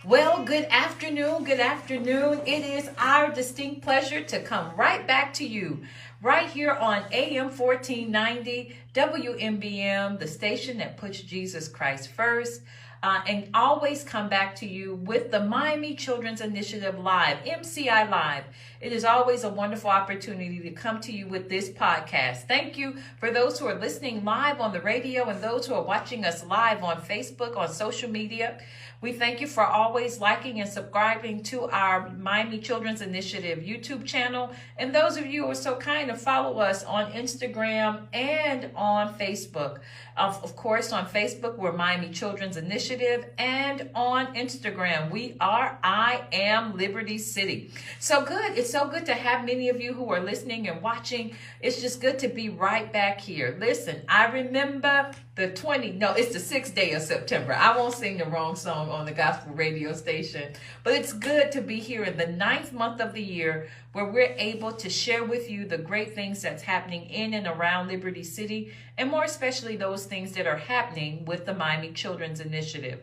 Well, good afternoon. Good afternoon. It is our distinct pleasure to come right back to you right here on AM 1490 WMBM, the station that puts Jesus Christ first. And always come back to you with the Miami Children's Initiative Live, MCI Live. It is always a wonderful opportunity to come to you with this podcast. Thank you for those who are listening live on the radio and those who are watching us live on Facebook, on social media. We thank you for always liking and subscribing to our Miami Children's Initiative YouTube channel. And those of you who are so kind to follow us on Instagram and on Facebook. Of course, on Facebook, we're Miami Children's Initiative. And on Instagram, we are I Am Liberty City. So good. It's so good to have many of you who are listening and watching. It's just good to be right back here. Listen, I remember it's the 6th day of September. I won't sing the wrong song on the gospel radio station, but it's good to be here in the 9th month of the year where we're able to share with you the great things that's happening in and around Liberty City, and more especially those things that are happening with the Miami Children's Initiative.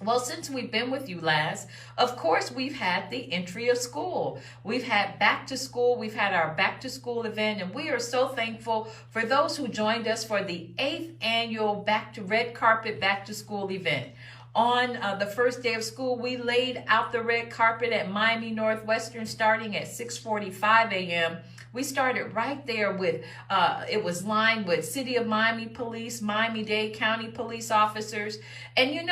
Well, since we've been with you last, of course, we've had the entry of school. We've had back to school. We've had our back to school event, and we are so thankful for those who joined us for the 8th annual red carpet back to school event. On the first day of school, we laid out the red carpet at Miami Northwestern starting at 6:45 a.m. We started right there with, it was lined with City of Miami police, Miami-Dade County police officers. And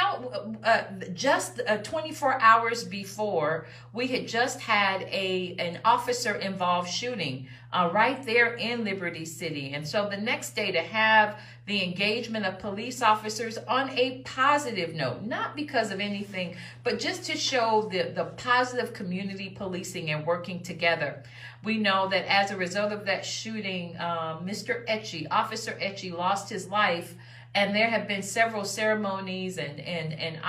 just 24 hours before, we had just had an officer-involved shooting right there in Liberty City. And so the next day to have the engagement of police officers on a positive note, not because of anything, but just to show the positive community policing and working together. We know that as a result of that shooting, Officer Etchie lost his life, and there have been several ceremonies and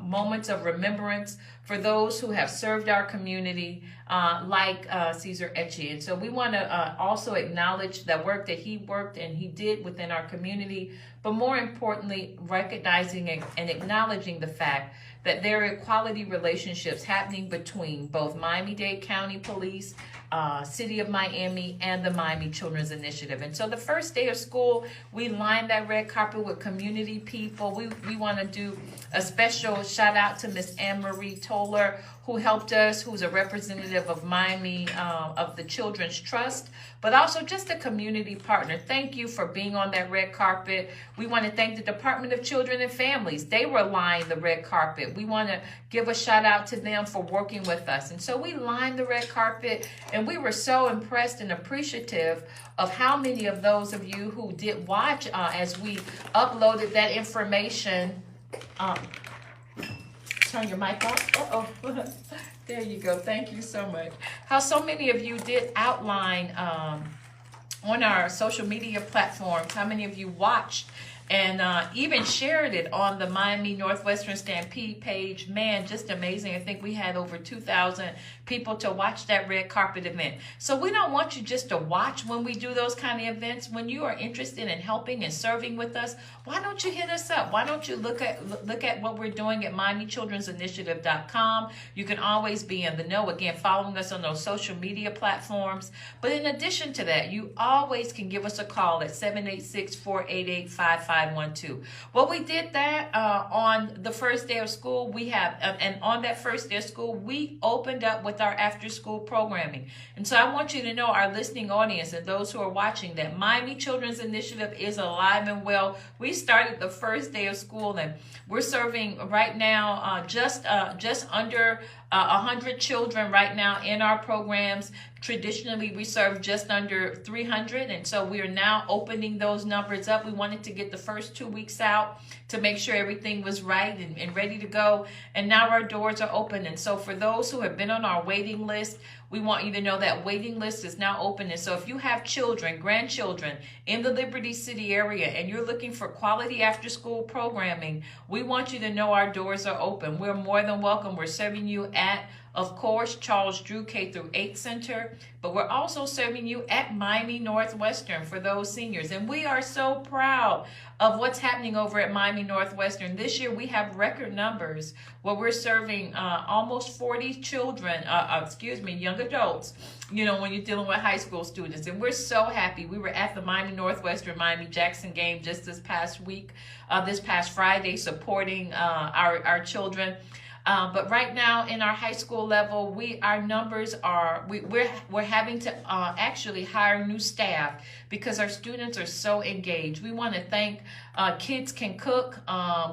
moments of remembrance for those who have served our community, like Cesar Etchie. And so we want to also acknowledge the work that he worked and he did within our community, but more importantly, recognizing and acknowledging the fact that there are quality relationships happening between both Miami-Dade County Police, City of Miami, and the Miami Children's Initiative. And so the first day of school, we lined that red carpet with community people. We want to do a special shout out to Miss Anne-Marie Toller, who helped us, who's a representative of Miami, of the Children's Trust, but also just a community partner. Thank you for being on that red carpet. We want to thank the Department of Children and Families. They were lining the red carpet. We want to give a shout out to them for working with us. And so we lined the red carpet, and we were so impressed and appreciative of how many of those of you who did watch as we uploaded that information. Turn your mic off. Uh-oh. There you go. Thank you so much. How so many of you did outline on our social media platforms, how many of you watched and even shared it on the Miami Northwestern Stampede page. Man, just amazing. I think we had over 2,000 people to watch that red carpet event. So we don't want you just to watch when we do those kind of events. When you are interested in helping and serving with us, why don't you hit us up? Why don't you look at what we're doing at MiamiChildren'sInitiative.com? You can always be in the know. Again, following us on those social media platforms. But in addition to that, you always can give us a call at 786-488-5512. Well, we did that on the first day of school. And on that first day of school, we opened up with our after-school programming. And so I want you to know, our listening audience and those who are watching, that Miami Children's Initiative is alive and well. We started the first day of school, and we're serving right now just under 100 children right now in our programs. Traditionally, we serve just under 300, and so we are now opening those numbers up. We wanted to get the first 2 weeks out to make sure everything was right and ready to go, and now our doors are open. And so for those who have been on our waiting list, we want you to know that waiting list is now open. And so if you have children, grandchildren in the Liberty City area, and you're looking for quality after-school programming, we want you to know our doors are open. We're more than welcome. We're serving you at of course, Charles Drew K through 8 Center, but we're also serving you at Miami Northwestern for those seniors. And we are so proud of what's happening over at Miami Northwestern. This year we have record numbers where we're serving almost 40 children, young adults, you know, when you're dealing with high school students. And we're so happy. We were at the Miami Northwestern Miami Jackson game just this past week, this past Friday, supporting our children. But right now in our high school level, our numbers are, we're having to actually hire new staff because our students are so engaged. We want to thank Kids Can Cook.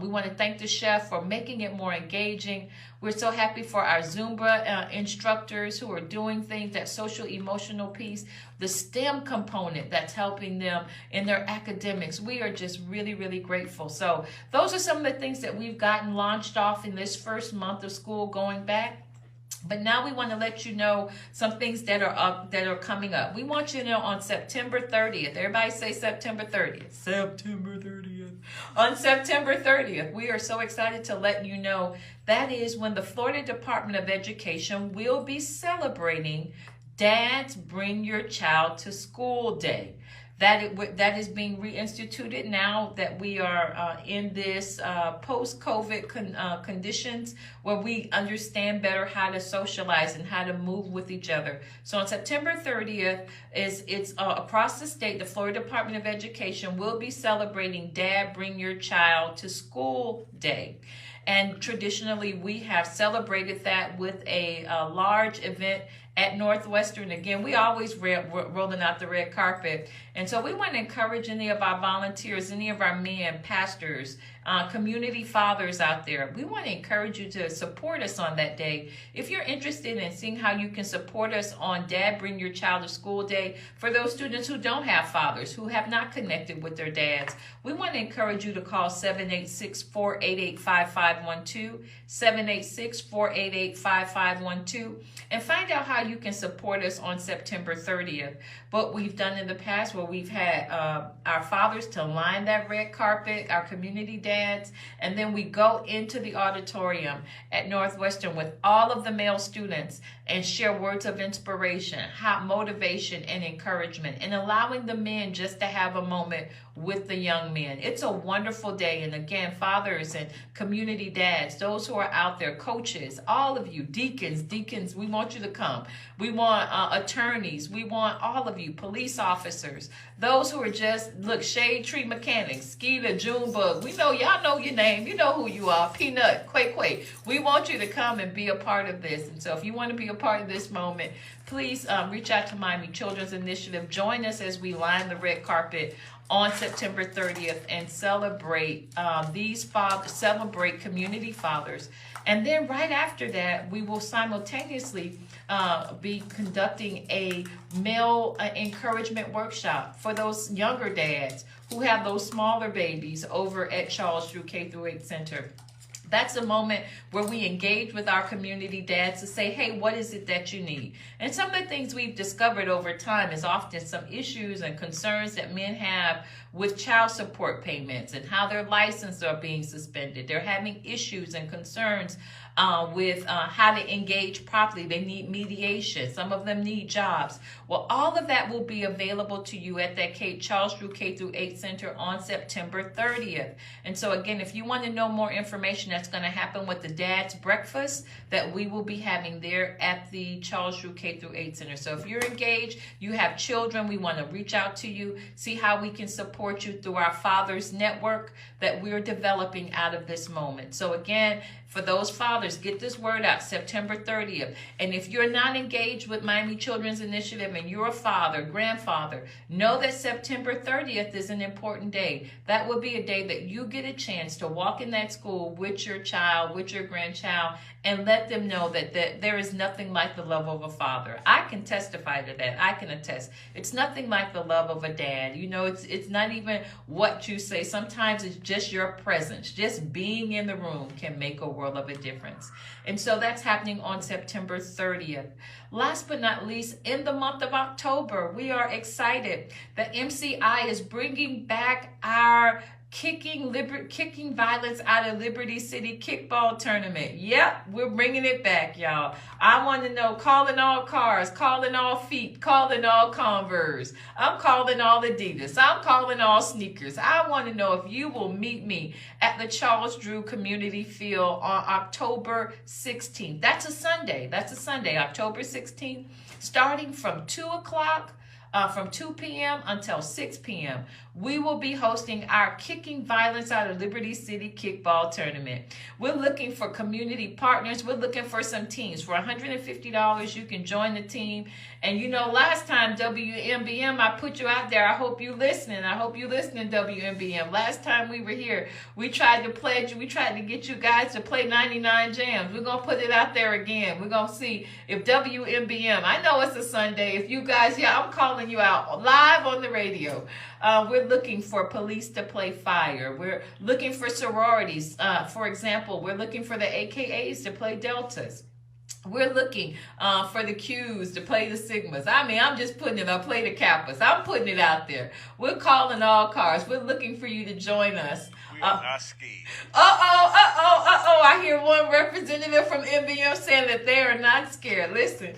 We want to thank the chef for making it more engaging. We're so happy for our Zumba instructors who are doing things, that social emotional piece, the STEM component that's helping them in their academics. We are just really, really grateful. So those are some of the things that we've gotten launched off in this first month of school going back. But now we want to let you know some things that are coming up. We want you to know on September 30th. Everybody say September 30th. September 30th. On September 30th, we are so excited to let you know that is when the Florida Department of Education will be celebrating Dads Bring Your Child to School Day. That is being reinstituted now that we are in this post-COVID conditions where we understand better how to socialize and how to move with each other. So on September 30th, it's across the state, the Florida Department of Education will be celebrating Dad Bring Your Child to School Day. And traditionally, we have celebrated that with a large event at Northwestern. Again, we always rolling out the red carpet. And so we want to encourage any of our volunteers, any of our men, pastors, community fathers out there. We want to encourage you to support us on that day. If you're interested in seeing how you can support us on Dad Bring Your Child to School Day, for those students who don't have fathers, who have not connected with their dads, we want to encourage you to call 786-488-5512, 786-488-5512, and find out how you can support us on September 30th. What we've done in the past, where we've had our fathers to line that red carpet, our community dads, and then we go into the auditorium at Northwestern with all of the male students and share words of inspiration, motivation, and encouragement, and allowing the men just to have a moment with the young men. It's a wonderful day. And again, fathers and community dads, those who are out there, coaches, all of you, deacons, we want you to come. We want attorneys. We want all of you, police officers, those who are just, look, shade tree mechanics, Skeeter, Junebug. We know, y'all know your name. You know who you are. Peanut, Quay. We want you to come and be a part of this. And so if you want to be a part of this moment, please reach out to Miami Children's Initiative. Join us as we line the red carpet on September 30th and celebrate celebrate community fathers. And then right after that, we will simultaneously be conducting a male encouragement workshop for those younger dads who have those smaller babies over at Charles Drew K through 8 Center. That's a moment where we engage with our community dads to say, hey, what is it that you need? And some of the things we've discovered over time is often some issues and concerns that men have with child support payments and how their licenses are being suspended. They're having issues and concerns with how to engage properly. They need mediation. Some of them need jobs. Well, all of that will be available to you at that Charles Drew K through 8 Center on September 30th. And so again, if you want to know more information, that's going to happen with the Dad's Breakfast that we will be having there at the Charles Drew K through 8 Center. So if you're engaged, you have children, we want to reach out to you, see how we can support you through our Fathers Network that we're developing out of this moment. So again, for those fathers, get this word out, September 30th. And if you're not engaged with Miami Children's Initiative and you're a father, grandfather, know that September 30th is an important day. That will be a day that you get a chance to walk in that school with your child, with your grandchild, and let them know that there is nothing like the love of a father. I can testify to that. I can attest. It's nothing like the love of a dad. You know, it's not even what you say. Sometimes it's just your presence. Just being in the room can make a world of a difference. And so that's happening on September 30th. Last but not least, in the month of October, we are excited that MCI is bringing back our kicking violence out of Liberty City kickball tournament. Yep, we're bringing it back, y'all. I want to know, calling all cars, calling all feet, calling all Converse. I'm calling all Adidas. I'm calling all sneakers. I want to know if you will meet me at the Charles Drew Community Field on October 16th. That's a Sunday. October 16th, starting from 2 o'clock. From 2 p.m. until 6 p.m. We will be hosting our Kicking Violence Out of Liberty City kickball tournament. We're looking for community partners. We're looking for some teams. For $150, you can join the team. And you know, last time, WMBM, I put you out there. I hope you listening. WMBM. Last time we were here, we tried to pledge you. We tried to get you guys to play 99 Jams. We're going to put it out there again. We're going to see if WMBM, I know it's a Sunday. If you guys, I'm calling you out live on the radio. We're looking for police to play fire. We're looking for sororities. For example, we're looking for the AKAs to play deltas. We're looking for the Qs to play the Sigmas. I mean, I'm just putting it up, play the Kappas. I'm putting it out there. We're calling all cars. We're looking for you to join us. We are not scared. I hear one representative from MBM saying that they are not scared. Listen.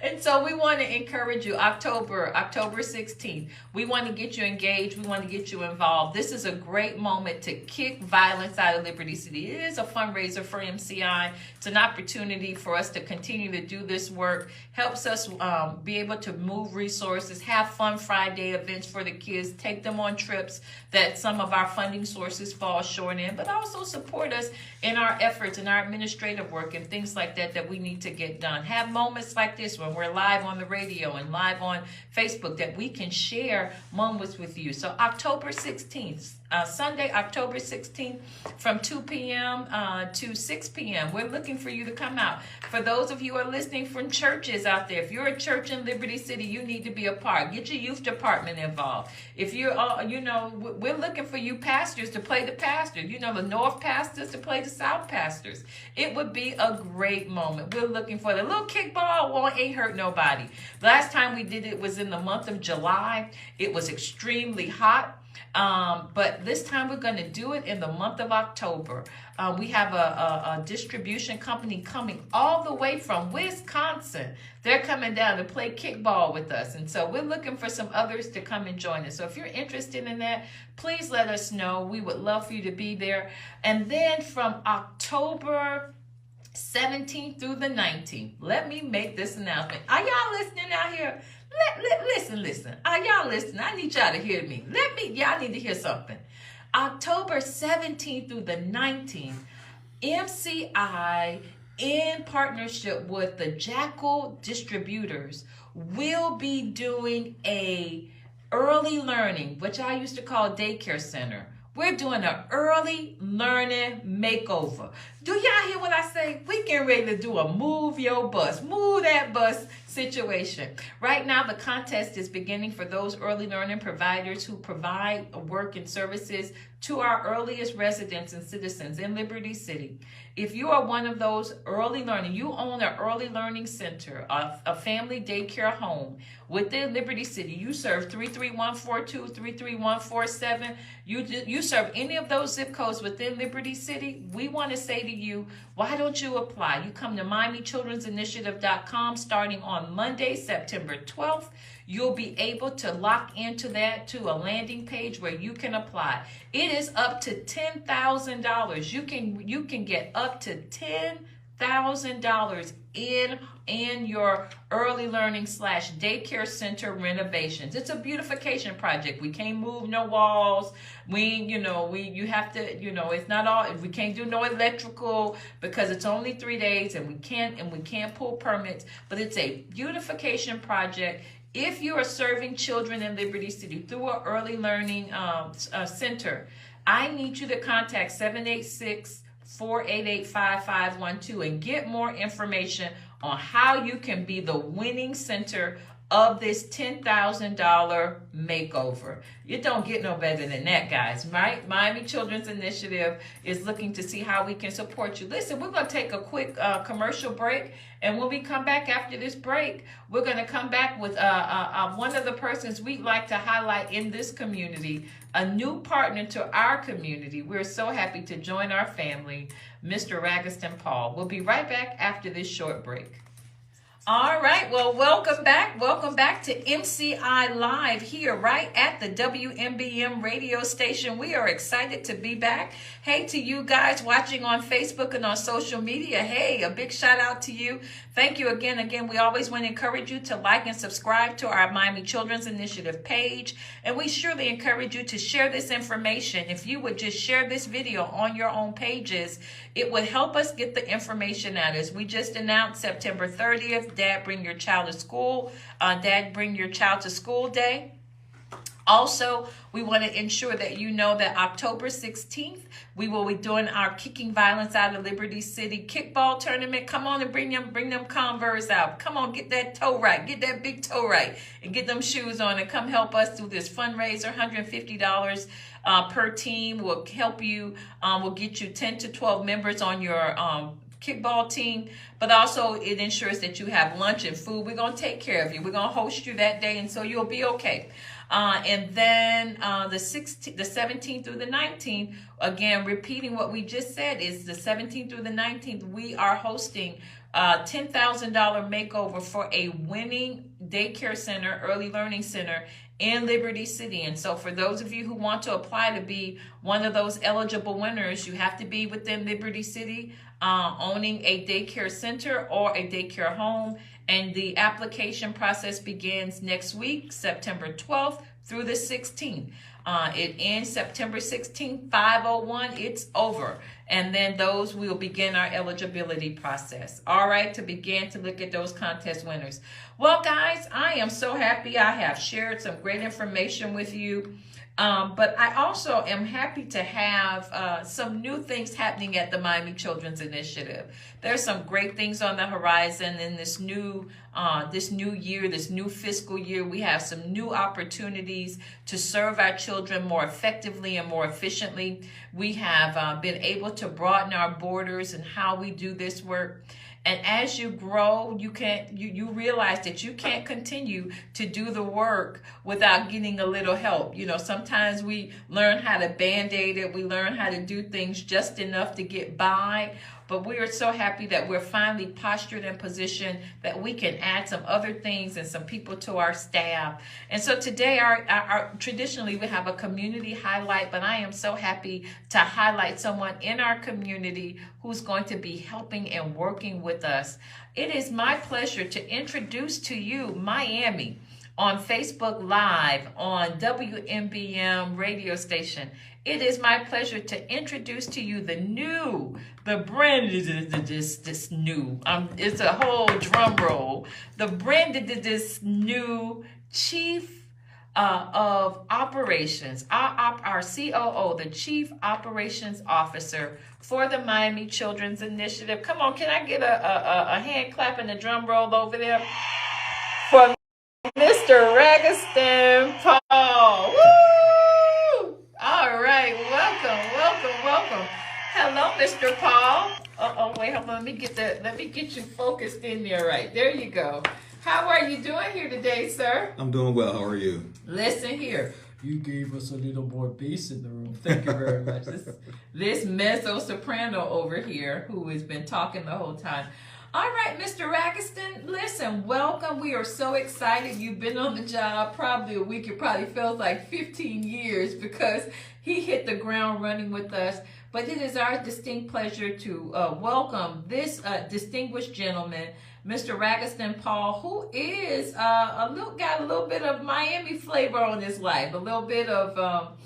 And so we want to encourage you, October 16th. We want to get you engaged. We want to get you involved. This is a great moment to kick violence out of Liberty City. It is a fundraiser for MCI. It's an opportunity for us to continue to do this work. Helps us be able to move resources, have fun Friday events for the kids, take them on trips that some of our funding sources fall short in, but also support us in our efforts and our administrative work and things like that that we need to get done. Have moments like this when we're live on the radio and live on Facebook that we can share moments with you. So October 16th, Sunday, October 16th from 2 p.m. To 6 p.m. We're looking for you to come out. For those of you who are listening from churches out there, if you're a church in Liberty City, you need to be a part. Get your youth department involved. If you're, we're looking for you pastors to play the pastors. You know, the North pastors to play the South pastors. It would be a great moment. We're looking for the little kickball. Well, ain't hurt nobody. Last time we did it was in the month of July. It was extremely hot. But this time we're going to do it in the month of October. We have a distribution company coming all the way from Wisconsin. They're coming down to play kickball with us. And so we're looking for some others to come and join us. So if you're interested in that, please let us know. We would love for you to be there. And then from October 17th through the 19th, let me make this announcement. Are y'all listening out here? Listen. Are y'all listening? I need y'all to hear me. Y'all need to hear something. October 17th through the 19th, MCI, in partnership with the Jackal Distributors, will be doing a early learning, which I used to call daycare center. We're doing an early learning makeover. Do y'all hear what I say? We getting ready to do a move that bus situation. Right now, the contest is beginning for those early learning providers who provide work and services to our earliest residents and citizens in Liberty City. If you are one of those early learning, you own an early learning center, a family daycare home within Liberty City, you serve 33142, 33147, you serve any of those zip codes within Liberty City, we want to say to you, why don't you apply? You come to MiamiChildren'sInitiative.com starting on Monday, September 12th. You'll be able to lock into that to a landing page where you can apply. It is up to $10,000. You can get up to $10,000 in your early learning / daycare center renovations. It's a beautification project. We can't move no walls. You have to, it's not all, we can't do no electrical because it's only 3 days and we can't pull permits, but it's a beautification project. If you are serving children in Liberty City through an early learning center, I need you to contact 786-488-5512 and get more information on how you can be the winning center of this $10,000 makeover. You don't get no better than that, guys, right? Miami Children's Initiative is looking to see how we can support you. Listen, we're going to take a quick commercial break, and when we come back after this break, we're going to come back with one of the persons we'd like to highlight in this community, a new partner to our community. We're so happy to join our family, Mr. Ragasten Paul. We'll be right back after this short break. All right, well, welcome back. Welcome back to MCI Live here, right at the WMBM radio station. We are excited to be back. Hey, to you guys watching on Facebook and on social media, hey, a big shout out to you. Thank you again. Again, we always want to encourage you to like and subscribe to our Miami Children's Initiative page. And we surely encourage you to share this information. If you would just share this video on your own pages, it would help us get the information out. As we just announced, September 30th, Dad Bring Your Child to School, Dad Bring Your Child to School Day. Also, we want to ensure that you know that October 16th, we will be doing our Kicking Violence Out of Liberty City kickball tournament. Come on and bring them Converse out. Come on, get that toe right. Get that big toe right and get them shoes on and come help us do this fundraiser. $150 per team will help you, will get you 10 to 12 members on your kickball team, but also it ensures that you have lunch and food. We're going to take care of you. We're going to host you that day, and so you'll be okay. And then the 17th through the 19th, again, repeating what we just said, is the 17th through the 19th, we are hosting a $10,000 makeover for a winning daycare center, early learning center in Liberty City. And so for those of you who want to apply to be one of those eligible winners, you have to be within Liberty City, owning a daycare center or a daycare home. And the application process begins next week, September 12th through the 16th. It ends September 16th, 5:01. It's over. And then those will begin our eligibility process. All right, to begin to look at those contest winners. Well, guys, I am so happy I have shared some great information with you. But I also am happy to have some new things happening at the Miami Children's Initiative. There's some great things on the horizon in this new year, this new fiscal year. We have some new opportunities to serve our children more effectively and more efficiently. We have been able to broaden our borders and how we do this work. And as you grow, you realize that you can't continue to do the work without getting a little help. You know, sometimes we learn how to band-aid it. We learn how to do things just enough to get by. But we are so happy that we're finally postured in position that we can add some other things and some people to our staff. And so today, our traditionally we have a community highlight, but I am so happy to highlight someone in our community who's going to be helping and working with us. It is my pleasure to introduce to you Miami on Facebook Live on WMBM radio station. It is my pleasure to introduce to you the new, it's a whole drum roll, this new Chief of Operations, our COO, the Chief Operations Officer for the Miami Children's Initiative. Come on, can I get a hand clap and a drum roll over there for Mr. Ragasten Paul? Woo! All right, welcome. Hello, Mr. Paul. Wait, hold on. Let me get you focused in there. Right there, you go. How are you doing here today, sir? I'm doing well. How are you? Listen here. You gave us a little more bass in the room. Thank you very much. This mezzo soprano over here who has been talking the whole time. All right, Mr. Ragasten, listen, welcome. We are so excited. You've been on the job probably a week. It probably feels like 15 years because he hit the ground running with us. But it is our distinct pleasure to welcome this distinguished gentleman, Mr. Ragasten Paul, who is got a little bit of Miami flavor on his life, a little bit of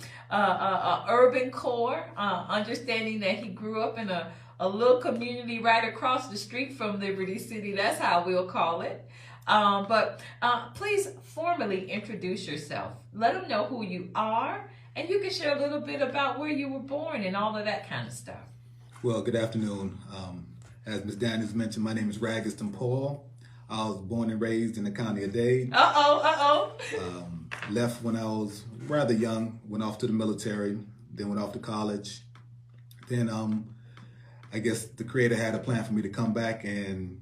urban core, understanding that he grew up in a little community right across the street from Liberty City. That's how we'll call it. But please formally introduce yourself. Let them know who you are, and you can share a little bit about where you were born and all of that kind of stuff. Well, good afternoon. As Ms. Daniels mentioned, my name is Ragasten Paul. I was born and raised in the county of Dade. Left when I was rather young, went off to the military, then went off to college. Then I guess the Creator had a plan for me to come back and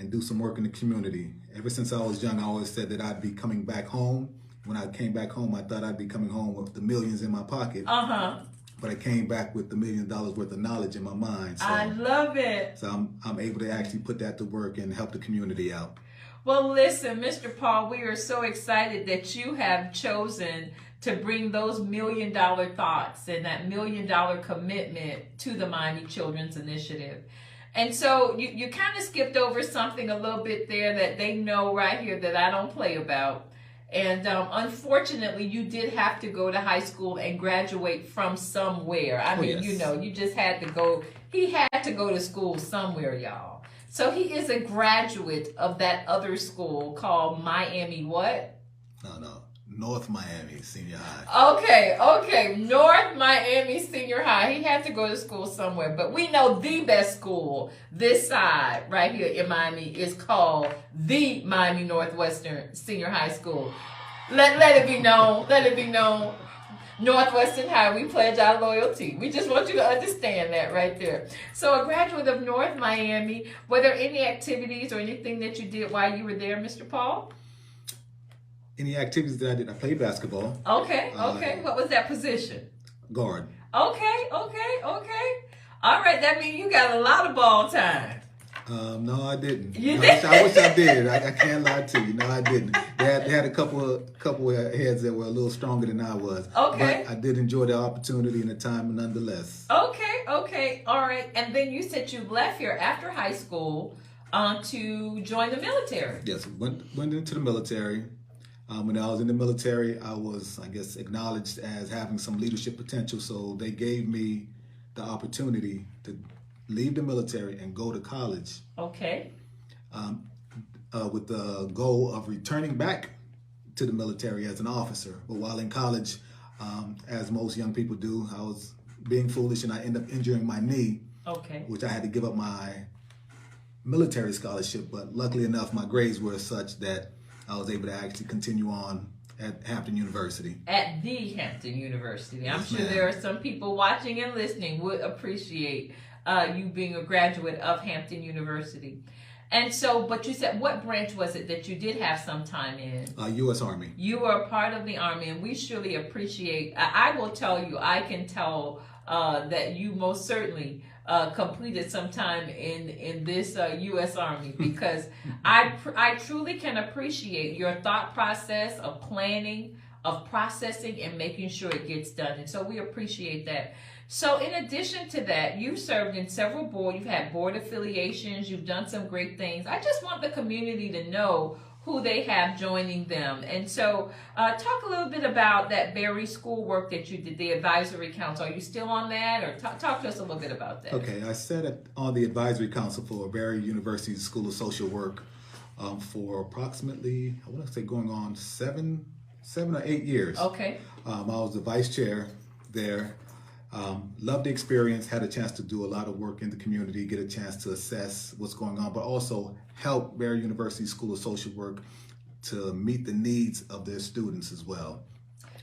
do some work in the community. Ever since I was young, I always said that I'd be coming back home. When I came back home, I thought I'd be coming home with the millions in my pocket. But I came back with the $1 million worth of knowledge in my mind. So, I love it. So I'm able to actually put that to work and help the community out. Well, listen, Mr. Paul, we are so excited that you have chosen to bring those $1 million thoughts and that $1 million commitment to the Miami Children's Initiative. And so you kind of skipped over something a little bit there that they know right here that I don't play about. And unfortunately, you did have to go to high school and graduate from somewhere. I mean, yes. You know, you just had to go. He had to go to school somewhere, y'all. So he is a graduate of that other school called Miami what? No. North Miami Senior High. Okay. North Miami Senior High. He had to go to school somewhere. But we know the best school this side right here in Miami is called the Miami Northwestern Senior High School. Let it be known. Let it be known. Northwestern High, we pledge our loyalty. We just want you to understand that right there. So a graduate of North Miami, were there any activities or anything that you did while you were there, Mr. Paul? Any activities that I did? I played basketball. Okay. What was that position? Guard. Okay. All right, that means you got a lot of ball time. No, I didn't. You did? I wish I did. I can't lie to you. No, I didn't. They had a couple of heads that were a little stronger than I was. Okay. But I did enjoy the opportunity and the time nonetheless. Okay. All right. And then you said you left here after high school to join the military. Yes, went into the military. When I was in the military, I was, I guess, acknowledged as having some leadership potential. So they gave me the opportunity to leave the military and go to college. Okay. With the goal of returning back to the military as an officer. But while in college, as most young people do, I was being foolish and I ended up injuring my knee. Okay. Which I had to give up my military scholarship. But luckily enough, my grades were such that I was able to actually continue on at Hampton University. At the Hampton University. I'm yes, sure ma'am. There are some people watching and listening would appreciate you being a graduate of Hampton University. And so, but you said, what branch was it that you did have some time in? U.S. Army. You were a part of the Army, and we surely appreciate, I will tell you, I can tell that you most certainly completed some time in this U.S. Army, because I truly can appreciate your thought process of planning, of processing, and making sure it gets done. And so we appreciate that. So in addition to that, you've served in several boards, you've had board affiliations, you've done some great things. I just want the community to know who they have joining them. And so talk a little bit about that Berry School work that you did, the advisory council. Are you still on that? Or talk to us a little bit about that. Okay, I sat on the advisory council for Berry University School of Social Work for approximately, I want to say going on seven or 8 years. Okay. I was the vice chair there. Loved the experience, had a chance to do a lot of work in the community, get a chance to assess what's going on, but also help Berry University School of Social Work to meet the needs of their students as well.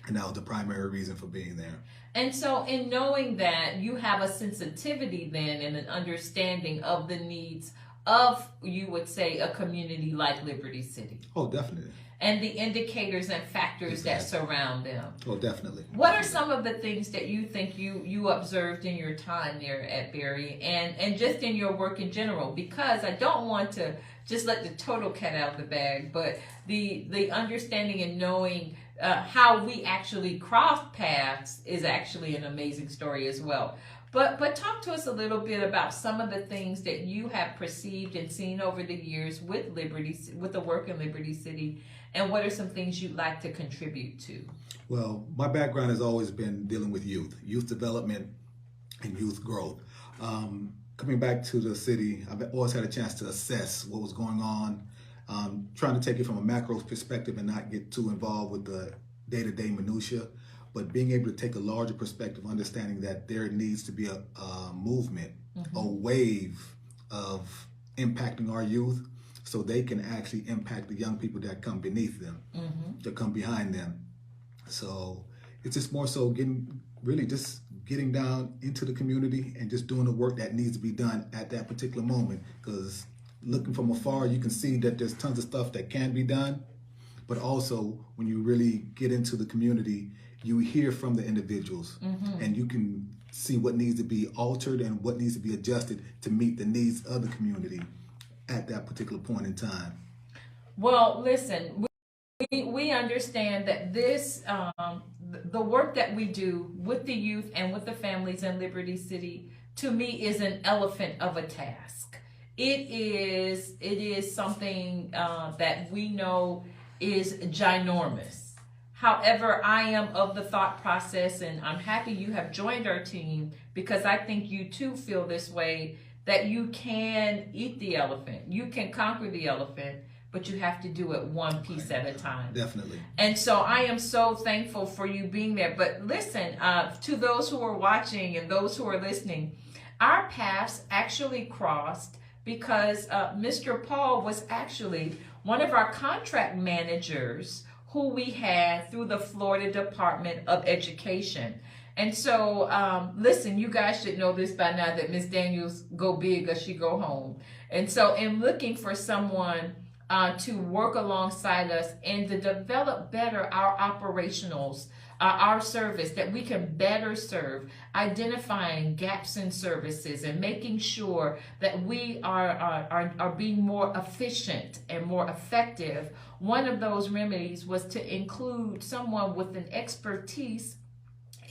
And that was the primary reason for being there. And so in knowing that, you have a sensitivity then and an understanding of the needs of, you would say, a community like Liberty City. Oh, definitely. And the indicators and factors that surround them. Oh, definitely. What are some of the things that you think you observed in your time there at Berry and just in your work in general? Because I don't want to just let the total cat out of the bag, but the understanding and knowing how we actually crossed paths is actually an amazing story as well. But talk to us a little bit about some of the things that you have perceived and seen over the years with the work in Liberty City, and what are some things you'd like to contribute to? Well, my background has always been dealing with youth development and youth growth. Coming back to the city, I've always had a chance to assess what was going on, trying to take it from a macro perspective and not get too involved with the day-to-day minutia, but being able to take a larger perspective, understanding that there needs to be a movement, a wave of impacting our youth. so they can actually impact the young people that come beneath them, that come behind them. So it's just more so getting down into the community and just doing the work that needs to be done at that particular moment. Because looking from afar, you can see that there's tons of stuff that can be done, but also when you really get into the community, you hear from the individuals, and you can see what needs to be altered and what needs to be adjusted to meet the needs of the community at that particular point in time. Well, listen, we understand that this, the work that we do with the youth and with the families in Liberty City, to me, is an elephant of a task. It is something that we know is ginormous. However, I am of the thought process, and I'm happy you have joined our team, because I think you too feel this way, that you can eat the elephant, you can conquer the elephant, but you have to do it one piece at a time. Definitely. And so I am so thankful for you being there. But listen, to those who are watching and those who are listening, our paths actually crossed because Mr. Paul was actually one of our contract managers who we had through the Florida Department of Education. And so, listen, you guys should know this by now, that Ms. Daniels go big or she go home. And so in looking for someone to work alongside us and to develop better our operationals, our service, that we can better serve, identifying gaps in services and making sure that we are being more efficient and more effective. One of those remedies was to include someone with an expertise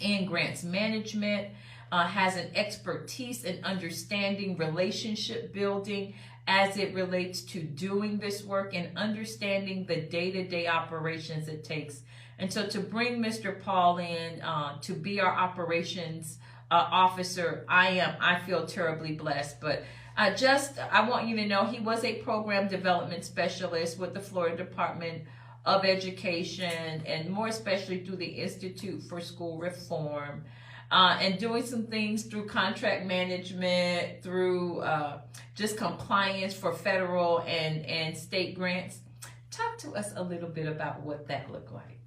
in grants management, has an expertise in understanding relationship building as it relates to doing this work and understanding the day-to-day operations it takes. And so to bring Mr. Paul in to be our operations officer, I feel terribly blessed. But I want you to know he was a program development specialist with the Florida Department of Education, and more especially through the Institute for School Reform, and doing some things through contract management, through just compliance for federal and state grants. Talk to us a little bit about what that looked like.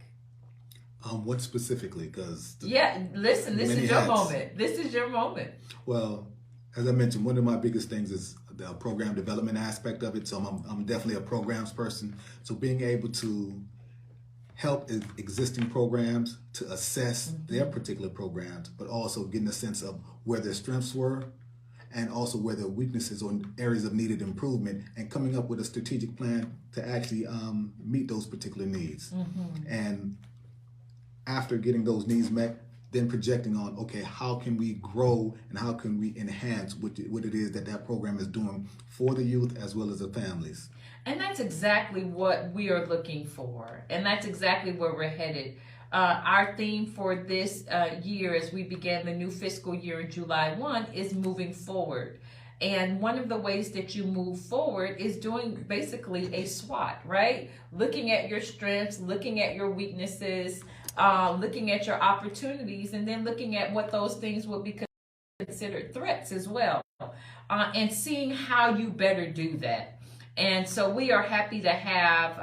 What specifically? Because listen, this is your moment. This is your moment. Well, as I mentioned, one of my biggest things is the program development aspect of it. So I'm definitely a programs person. So being able to help existing programs to assess their particular programs, but also getting a sense of where their strengths were and also where their weaknesses or areas of needed improvement, and coming up with a strategic plan to actually meet those particular needs. And after getting those needs met, then projecting on, okay, how can we grow and how can we enhance what it is that program is doing for the youth as well as the families. And that's exactly what we are looking for. And that's exactly where we're headed. Our theme for this year, as we began the new fiscal year in July 1, is moving forward. And one of the ways that you move forward is doing basically a SWOT, right? Looking at your strengths, looking at your weaknesses, looking at your opportunities, and then looking at what those things would be considered threats as well, and seeing how you better do that. And so we are happy to have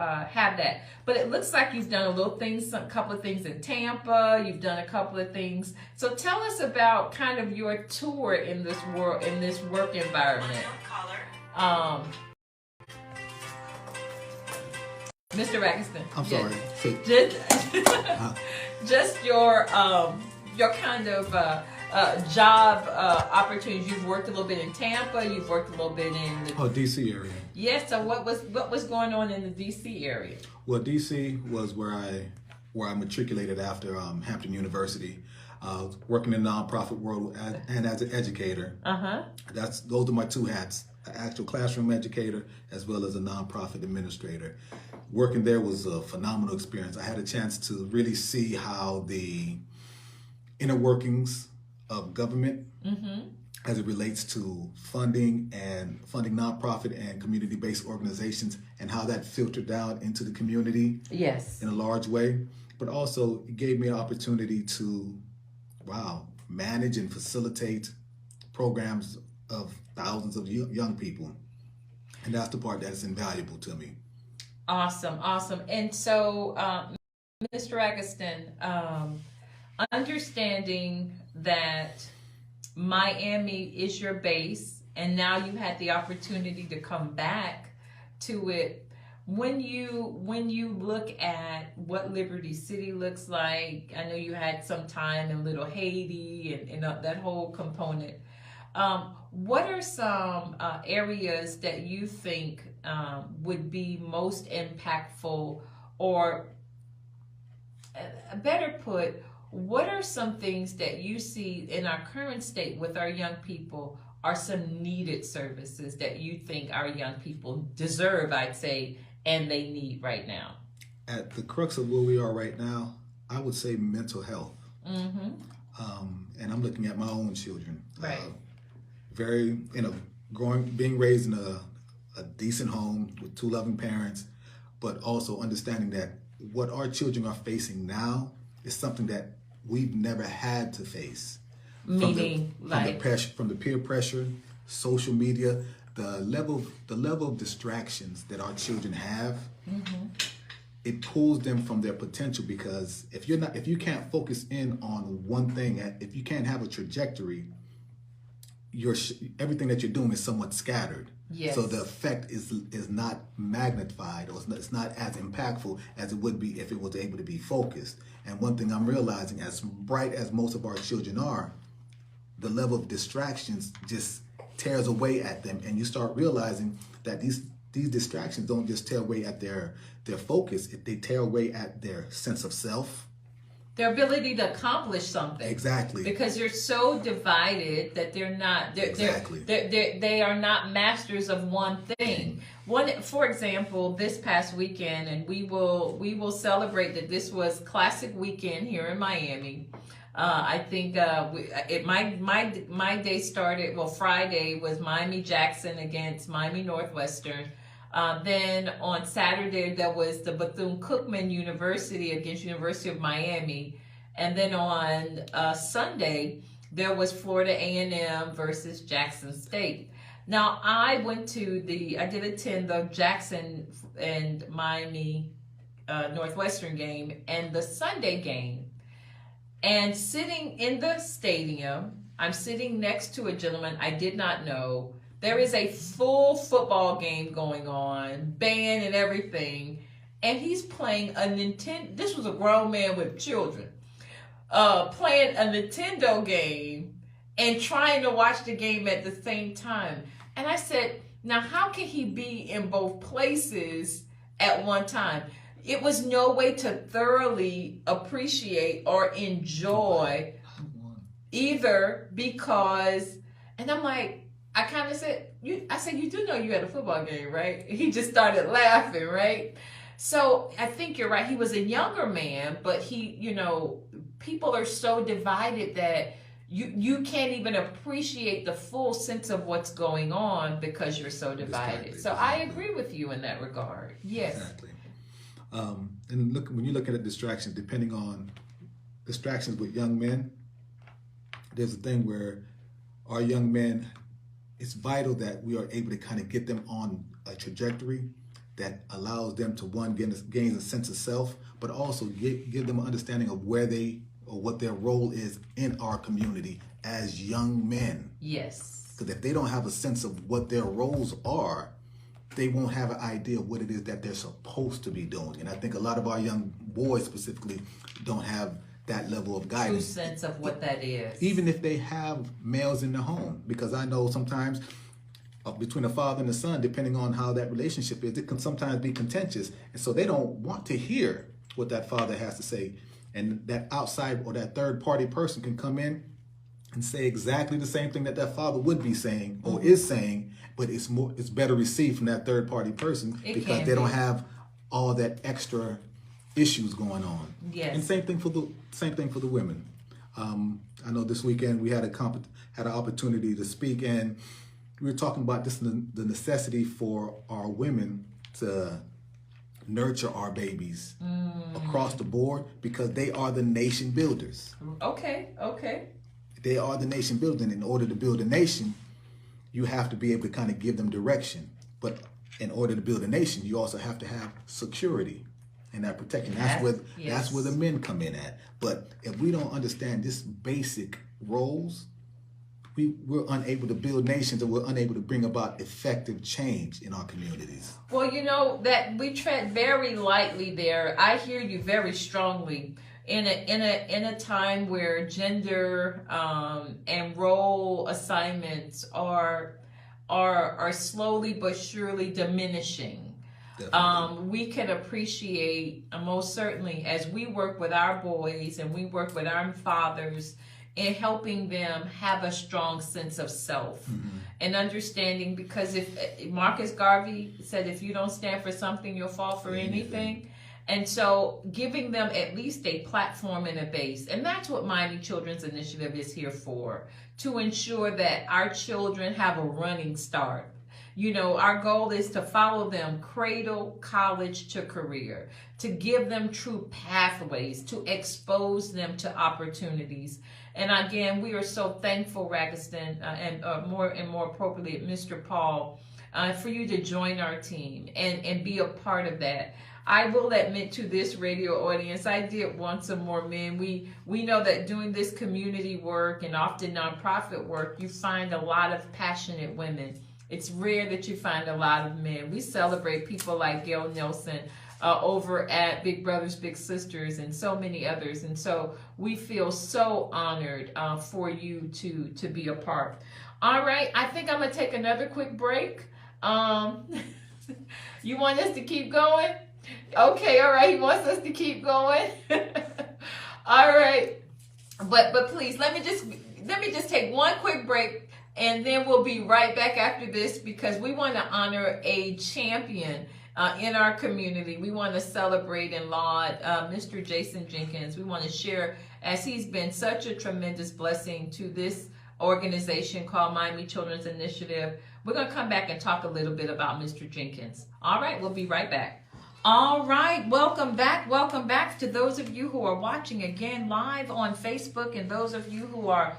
that. But it looks like you've done a couple of things in Tampa. You've done a couple of things. So tell us about kind of your tour in this work environment. Mr. Ragasten. I'm sorry. Just your kind of job opportunities. You've worked a little bit in Tampa. You've worked a little bit in the DC area. Yes. So what was going on in the DC area? Well, DC was where I matriculated after Hampton University. Working in the nonprofit world and as an educator. Those are my two hats: an actual classroom educator as well as a nonprofit administrator. Working there was a phenomenal experience. I had a chance to really see how the inner workings of government as it relates to funding nonprofit and community-based organizations, and how that filtered down into the community in a large way. But also it gave me an opportunity to manage and facilitate programs of thousands of young people. And that's the part that is invaluable to me. Awesome, awesome. And so, Mr. Ragasten, understanding that Miami is your base, and now you had the opportunity to come back to it. When you look at what Liberty City looks like, I know you had some time in Little Haiti and that whole component. What are some areas that you think would be most impactful, or better put, what are some things that you see in our current state with our young people are some needed services that you think our young people deserve, I'd say, and they need right now? At the crux of where we are right now, I would say mental health. Mm-hmm. And I'm looking at my own children. Right. Being raised in a decent home with two loving parents, but also understanding that what our children are facing now is something that we've never had to face. Meaning, from the peer pressure, social media, the level of distractions that our children have, mm-hmm. it pulls them from their potential, because if you can't focus in on one thing, if you can't have a trajectory, everything that you're doing is somewhat scattered. Yes. So the effect is not magnified, or it's not as impactful as it would be if it was able to be focused. And one thing I'm realizing, as bright as most of our children are, the level of distractions just tears away at them, and you start realizing that these distractions don't just tear away at their focus; they tear away at their sense of self, their ability to accomplish something. Exactly. Because you're so divided that they are not masters of one thing. For example, this past weekend, and we will celebrate that this was Classic Weekend here in Miami. I think my day started, Friday was Miami-Jackson against Miami-Northwestern. Then on Saturday, there was the Bethune-Cookman University against University of Miami. And then on Sunday, there was Florida A&M versus Jackson State. Now, I did attend the Jackson and Miami Northwestern game and the Sunday game. And sitting in the stadium, I'm sitting next to a gentleman I did not know. There is a full football game going on, band and everything, and he's playing a Nintendo. This was a grown man with children, playing a Nintendo game and trying to watch the game at the same time. And I said, now how can he be in both places at one time? It was no way to thoroughly appreciate or enjoy either, because, and I'm like, I kind of said, you do know you had a football game, right? He just started laughing, right? So I think you're right. He was a younger man, but people are so divided that you can't even appreciate the full sense of what's going on because you're so divided. Exactly. So I agree with you in that regard. Yes. Exactly. And when you look at distractions, depending on distractions with young men, there's a thing where our young men, it's vital that we are able to kind of get them on a trajectory that allows them to, one, gain a sense of self, but also give them an understanding of where what their role is in our community as young men. Yes. Because if they don't have a sense of what their roles are, they won't have an idea of what it is that they're supposed to be doing. And I think a lot of our young boys specifically don't have that level of guidance. True sense of what that is. Even if they have males in the home, because I know sometimes between a father and a son, depending on how that relationship is, it can sometimes be contentious. And so they don't want to hear what that father has to say. And that outside or that third party person can come in and say exactly the same thing that father would be saying or is saying, but it's better received from that third party person because they don't have all that extra issues going on. Yes. And same thing for the women. I know this weekend we had an opportunity to speak, and we were talking about the necessity for our women to nurture our babies across the board, because they are the nation builders. Okay. They are the nation building. In order to build a nation, you have to be able to kind of give them direction. But in order to build a nation, you also have to have security and that protection. That's where the men come in at. But if we don't understand this basic roles, we're unable to build nations, and we're unable to bring about effective change in our communities. Well, you know that we tread very lightly there. I hear you very strongly. In a time where gender and role assignments are slowly but surely diminishing. We can appreciate most certainly as we work with our boys and we work with our fathers in helping them have a strong sense of self and understanding, because if Marcus Garvey said, if you don't stand for something, you'll fall for anything. And so giving them at least a platform and a base. And that's what Miami Children's Initiative is here for, to ensure that our children have a running start. You know, our goal is to follow them cradle, college to career, to give them true pathways, to expose them to opportunities. And again, we are so thankful, Ragasten, and more appropriately, Mr. Paul, for you to join our team and be a part of that. I will admit to this radio audience, I did want some more men. We know that doing this community work and often nonprofit work, you find a lot of passionate women. It's rare that you find a lot of men. We celebrate people like Gail Nelson over at Big Brothers Big Sisters and so many others. And so we feel so honored for you to be a part. All right, I think I'm going to take another quick break. You want us to keep going? Okay, all right. He wants us to keep going. All right. But please let me just take one quick break, and then we'll be right back after this, because we want to honor a champion in our community. We want to celebrate and laud Mr. Jason Jenkins. We want to share, as he's been such a tremendous blessing to this organization called Miami Children's Initiative. We're going to come back and talk a little bit about Mr. Jenkins. All right, we'll be right back. All right, welcome back to those of you who are watching again live on Facebook, and those of you who are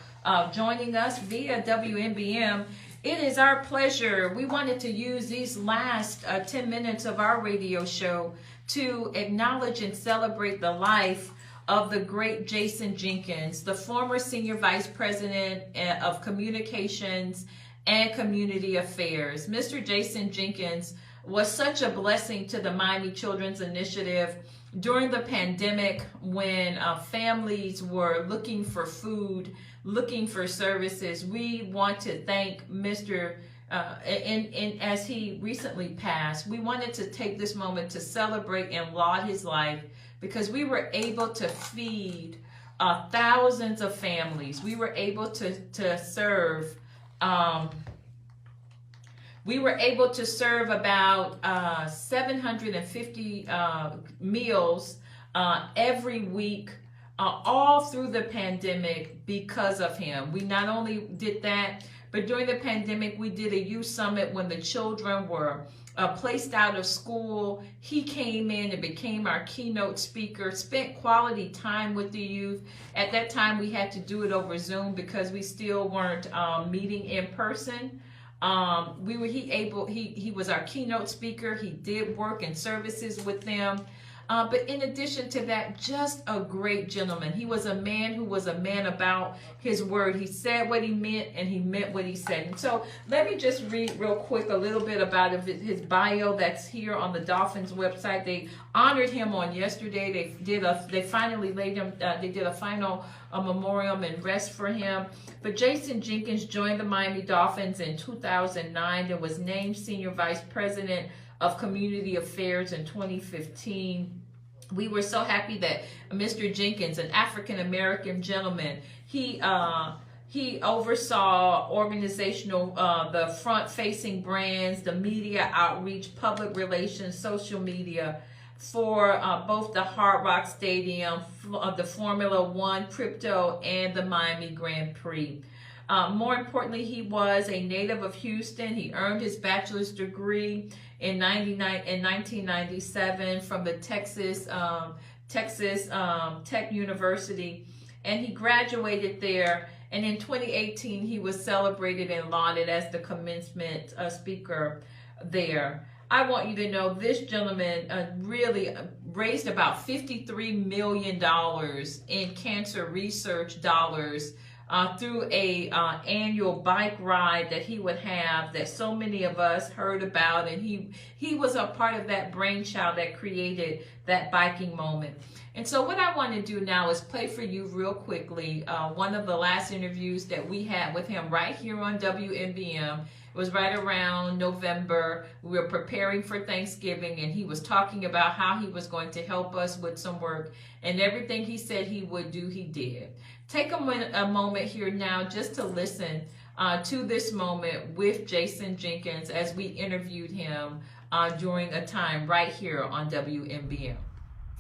joining us via WMBM. It is our pleasure. We wanted to use these last 10 minutes of our radio show to acknowledge and celebrate the life of the great Jason Jenkins, the former Senior Vice President of Communications and Community Affairs. Mr. Jason Jenkins was such a blessing to the Miami Children's Initiative during the pandemic, when families were looking for food, looking for services. We want to thank Mr. And as he recently passed, we wanted to take this moment to celebrate and laud his life, because we were able to feed thousands of families. We were able to serve about 750 meals every week, all through the pandemic, because of him. We not only did that, but during the pandemic, we did a youth summit when the children were placed out of school. He came in and became our keynote speaker, spent quality time with the youth. At that time, we had to do it over Zoom because we still weren't meeting in person. He was our keynote speaker. He did work and services with them. But in addition to that, just a great gentleman. He was a man who was a man about his word. He said what he meant, and he meant what he said. And so let me just read real quick a little bit about his bio that's here on the Dolphins website. They honored him on yesterday. They finally laid him. They did a final memoriam and rest for him. But Jason Jenkins joined the Miami Dolphins in 2009 and was named Senior Vice President of Community Affairs in 2015. We were so happy that Mr. Jenkins, an African-American gentleman, he oversaw organizational, the front-facing brands, the media outreach, public relations, social media for both the Hard Rock Stadium, the Formula One, crypto, and the Miami Grand Prix. More importantly, he was a native of Houston. He earned his bachelor's degree in 1997 from the Texas Tech University, and he graduated there. And in 2018, he was celebrated and lauded as the commencement speaker there. I want you to know this gentleman really raised about $53 million in cancer research dollars through a annual bike ride that he would have, that so many of us heard about, and he was a part of that brainchild that created that biking moment. And so what I want to do now is play for you real quickly one of the last interviews that we had with him right here on WMBM. It was right around November. We were preparing for Thanksgiving, and he was talking about how he was going to help us with some work, and everything he said he would do, he did. Take a moment here now just to listen to this moment with Jason Jenkins as we interviewed him during a time right here on WMBM.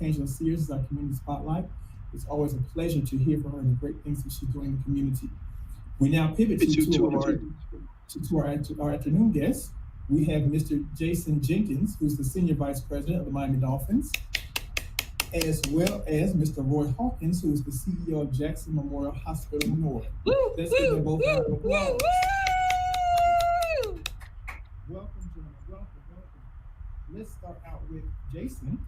Angela Sears is our community spotlight. It's always a pleasure to hear from her and the great things that she's doing in the community. We now pivot to our afternoon guests. We have Mr. Jason Jenkins, who's the Senior Vice President of the Miami Dolphins, as well as Mr. Roy Hawkins, who is the CEO of Jackson Memorial Hospital North. Let's give them both a round of applause. Welcome, gentlemen. Welcome. Let's start out with Jason.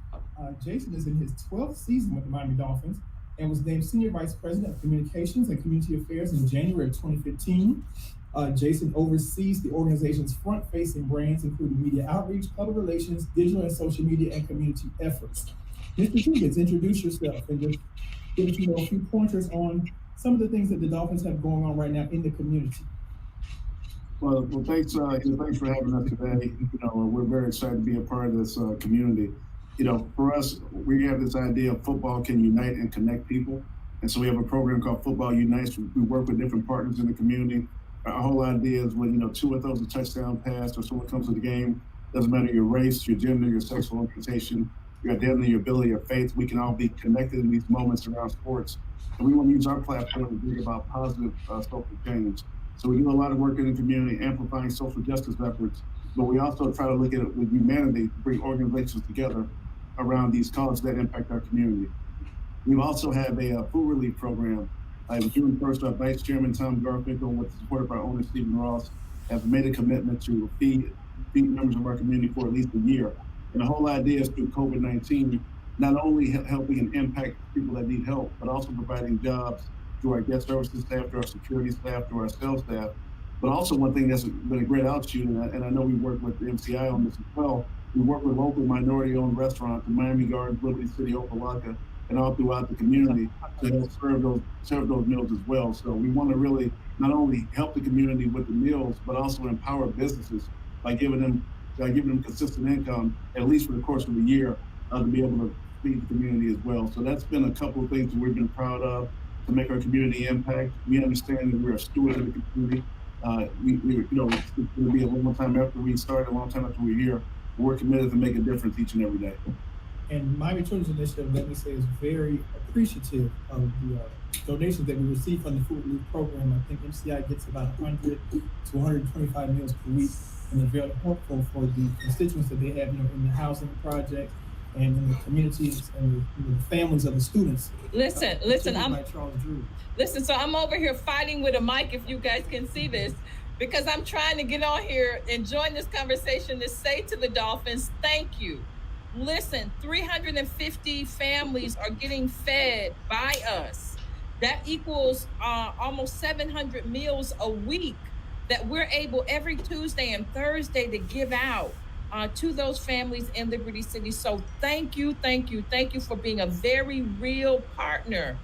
Jason is in his 12th season with the Miami Dolphins and was named Senior Vice President of Communications and Community Affairs in January of 2015. Jason oversees the organization's front-facing brands, including media outreach, public relations, digital and social media, and community efforts. Mr. Jenkins, introduce yourself and just give us a few pointers on some of the things that the Dolphins have going on right now in the community. Well, thanks for having us today. We're very excited to be a part of this community. For us, we have this idea of football can unite and connect people. And so we have a program called Football Unites. We work with different partners in the community. Our whole idea is when, Tua throws a touchdown pass or someone comes to the game, doesn't matter your race, your gender, your sexual orientation, your identity, your ability, your faith, we can all be connected in these moments around sports. And we want to use our platform to bring about positive social change. So we do a lot of work in the community, amplifying social justice efforts, but we also try to look at it with humanity, to bring organizations together around these causes that impact our community. We also have a food relief program. June 1st, our Vice Chairman, Tom Garfinkel, with the support of our owner, Stephen Ross, have made a commitment to feed members of our community for at least a year. And the whole idea is through COVID-19, not only helping and impact people that need help, but also providing jobs to our guest services staff, to our security staff, to our sales staff. But also one thing that's been a great outshoot, and I know we work with the MCI on this as well, we work with local minority-owned restaurants in Miami Gardens, Liberty City, Opelika, and all throughout the community to help serve those meals as well. So we want to really not only help the community with the meals, but also empower businesses by giving them consistent income, at least for the course of the year, to be able to feed the community as well. So that's been a couple of things that we've been proud of to make our community impact. We understand that we're a steward of the community. It's going to be a long time after we started, a long time after we're here. We're committed to make a difference each and every day. And Miami Children's Initiative, let me say, is very appreciative of the donations that we receive from the food relief program. I think MCI gets about 100 to 125 meals per week, and they're very helpful for the constituents that they have, in the housing project and in the communities and the families of the students. Listen, Listen, so I'm over here fighting with a mic, if you guys can see this, because I'm trying to get on here and join this conversation to say to the Dolphins, thank you. Listen, 350 families are getting fed by us. That equals almost 700 meals a week that we're able every Tuesday and Thursday to give out to those families in Liberty City. So thank you for being a very real partner.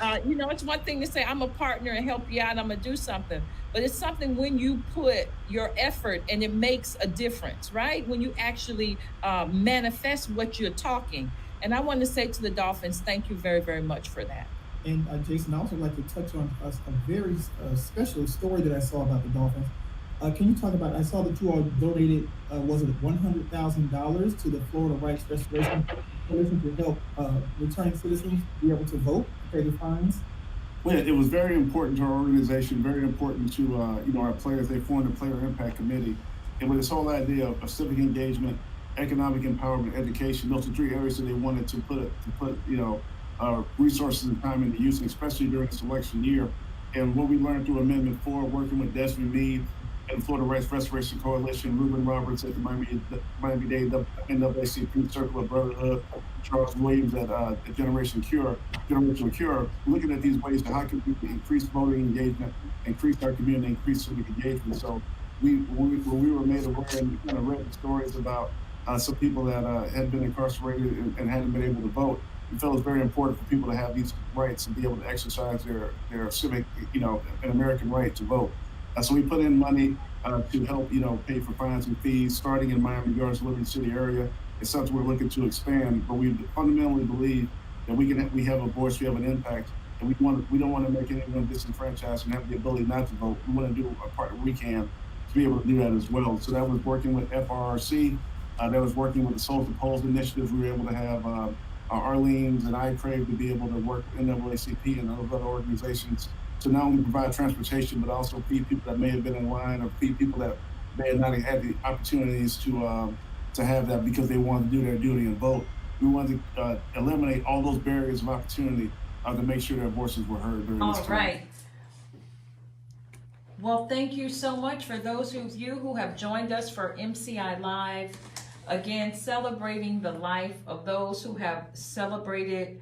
It's one thing to say, I'm a partner and help you out, I'm gonna do something. But it's something when you put your effort and it makes a difference, right? When you actually manifest what you're talking. And I want to say to the Dolphins, thank you very, very much for that. And Jason, I also like to touch on a very special story that I saw about the Dolphins. Can you talk about, I saw that you all donated, was it $100,000 to the Florida Rights Restoration Coalition to help returning citizens be able to vote, pay the fines? Well, it was very important to our organization, very important to our players. They formed a player impact committee, and with this whole idea of civic engagement, economic empowerment, education, those are three areas that they wanted to put resources and time into use, especially during this election year. And what we learned through Amendment 4, working with Desmond Meade and Florida Rights Restoration Coalition, Ruben Roberts at the Miami-Dade NAACP Circle of Brotherhood, Charles Williams at Generational Cure, looking at these ways to how can we increase voting engagement, increase our community, increase civic engagement. So when we were made aware and kind of read the stories about some people that had been incarcerated and hadn't been able to vote, we felt it was very important for people to have these rights and be able to exercise their civic, an American right to vote. So we put in money to help, pay for fines and fees, starting in Miami Gardens, Liberty City area. It's something we're looking to expand, but we fundamentally believe that we have a voice, we have an impact, and we don't want to make anyone disenfranchised and have the ability not to vote. We want to do a part that we can to be able to do that as well. So that was working with FRRC, that was working with the Social Polls initiatives. We were able to have Arlene's and I Crave to be able to work with NAACP and those other organizations to not only provide transportation, but also feed people that may have been in line or feed people that may have not had the opportunities to have that because they wanted to do their duty and vote. We wanted to eliminate all those barriers of opportunity to make sure their voices were heard during this time. All right. Well, thank you so much for those of you who have joined us for MCI Live. Again, celebrating the life of those who have celebrated,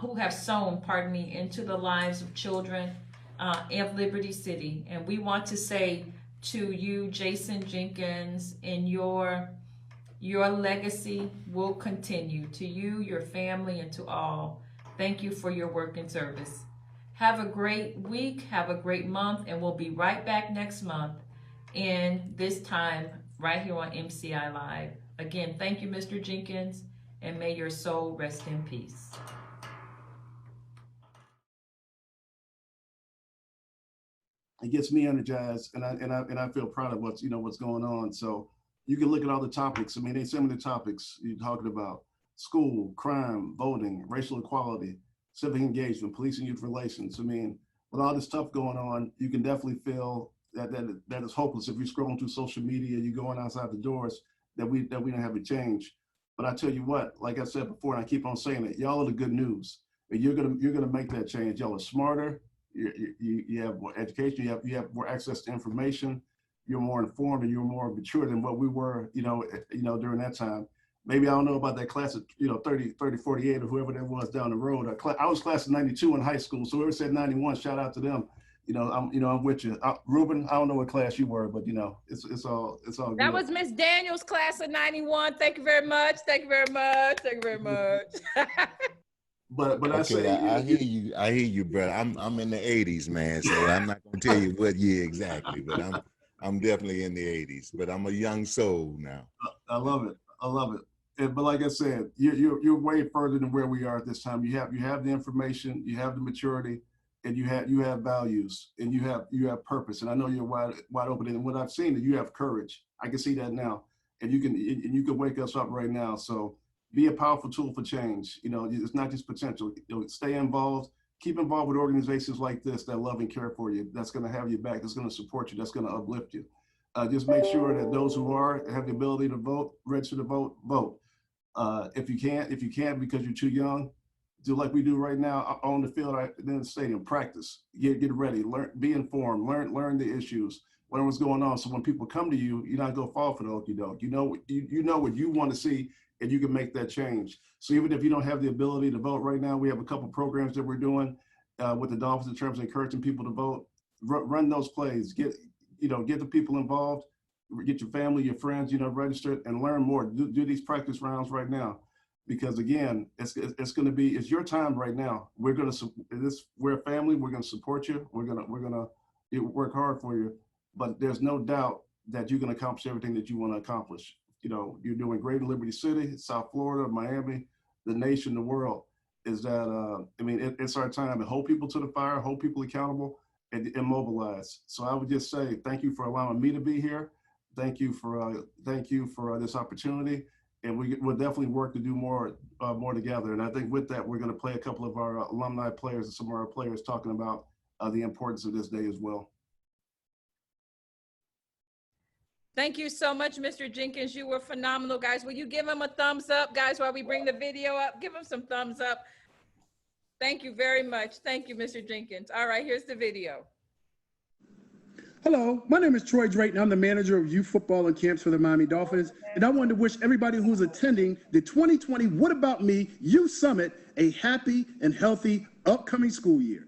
who have sown, into the lives of children of Liberty City. And we want to say to you, Jason Jenkins, in your legacy will continue. To you, your family, and to all, thank you for your work and service. Have a great week, have a great month, and we'll be right back next month in this time right here on MCI Live. Again, thank you, Mr. Jenkins, and may your soul rest in peace. It gets me energized, and I feel proud of what's going on. So you can look at all the topics. I mean, there's so many topics you're talking about: school, crime, voting, racial equality, civic engagement, police and youth relations. I mean, with all this stuff going on, you can definitely feel that is hopeless. If you're scrolling through social media, you're going outside the doors, that we don't have a change. But I tell you what, like I said before, and I keep on saying it, y'all are the good news. And you're gonna make that change. Y'all are smarter. You have more education. You have more access to information. You're more informed and you're more mature than what we were, during that time. Maybe I don't know about that class of 30, 48 or whoever that was down the road. I was class of 92 in high school, so whoever said 91, shout out to them. I'm with you. Ruben, I don't know what class you were, but it's all good. That was Miss Daniels' class of 91. Thank you very much. Thank you very much. Thank you very much. But okay, I say I hear you, brother. I'm in the 80s, man. So I'm not gonna tell you what year exactly, but I'm definitely in the 80s. But I'm a young soul now. I love it. But like I said, you're way further than where we are at this time. You have the information, you have the maturity, and you have values, and you have purpose. And I know you're wide open. And what I've seen is you have courage. I can see that now, and you can wake us up right now. So be a powerful tool for change. It's not just potential. Stay involved. Keep involved with organizations like this that love and care for you. That's going to have you back. That's going to support you. That's going to uplift you. Just make sure that those who have the ability to vote, register to vote. If you can't because you're too young, do like we do right now on the field, in the stadium. Practice, get ready, learn, be informed, learn the issues, learn what's going on. So when people come to you, you're not gonna fall for the okie doke. You know what you want to see, and you can make that change. So even if you don't have the ability to vote right now, we have a couple programs that we're doing with the Dolphins in terms of encouraging people to vote. Run those plays. Get the people involved. Get your family, your friends, registered, and learn more. Do these practice rounds right now, because again, it's your time right now. We're a family. We're gonna support you. We're gonna work hard for you. But there's no doubt that you can accomplish everything that you want to accomplish. You're doing great in Liberty City, South Florida, Miami, the nation, the world. Is that it's our time to hold people to the fire, hold people accountable, and mobilize. So I would just say thank you for allowing me to be here. Thank you for this opportunity, and we'll definitely work to do more together. And I think with that, we're going to play a couple of our alumni players and some of our players talking about the importance of this day as well. Thank you so much, Mr. Jenkins. You were phenomenal, guys. Will you give him a thumbs up, guys, while we bring the video up? Give him some thumbs up. Thank you very much. Thank you, Mr. Jenkins. All right, here's the video. Hello, my name is Troy Drayton. I'm the manager of youth football and camps for the Miami Dolphins. And I wanted to wish everybody who's attending the 2020 What About Me Youth Summit a happy and healthy upcoming school year.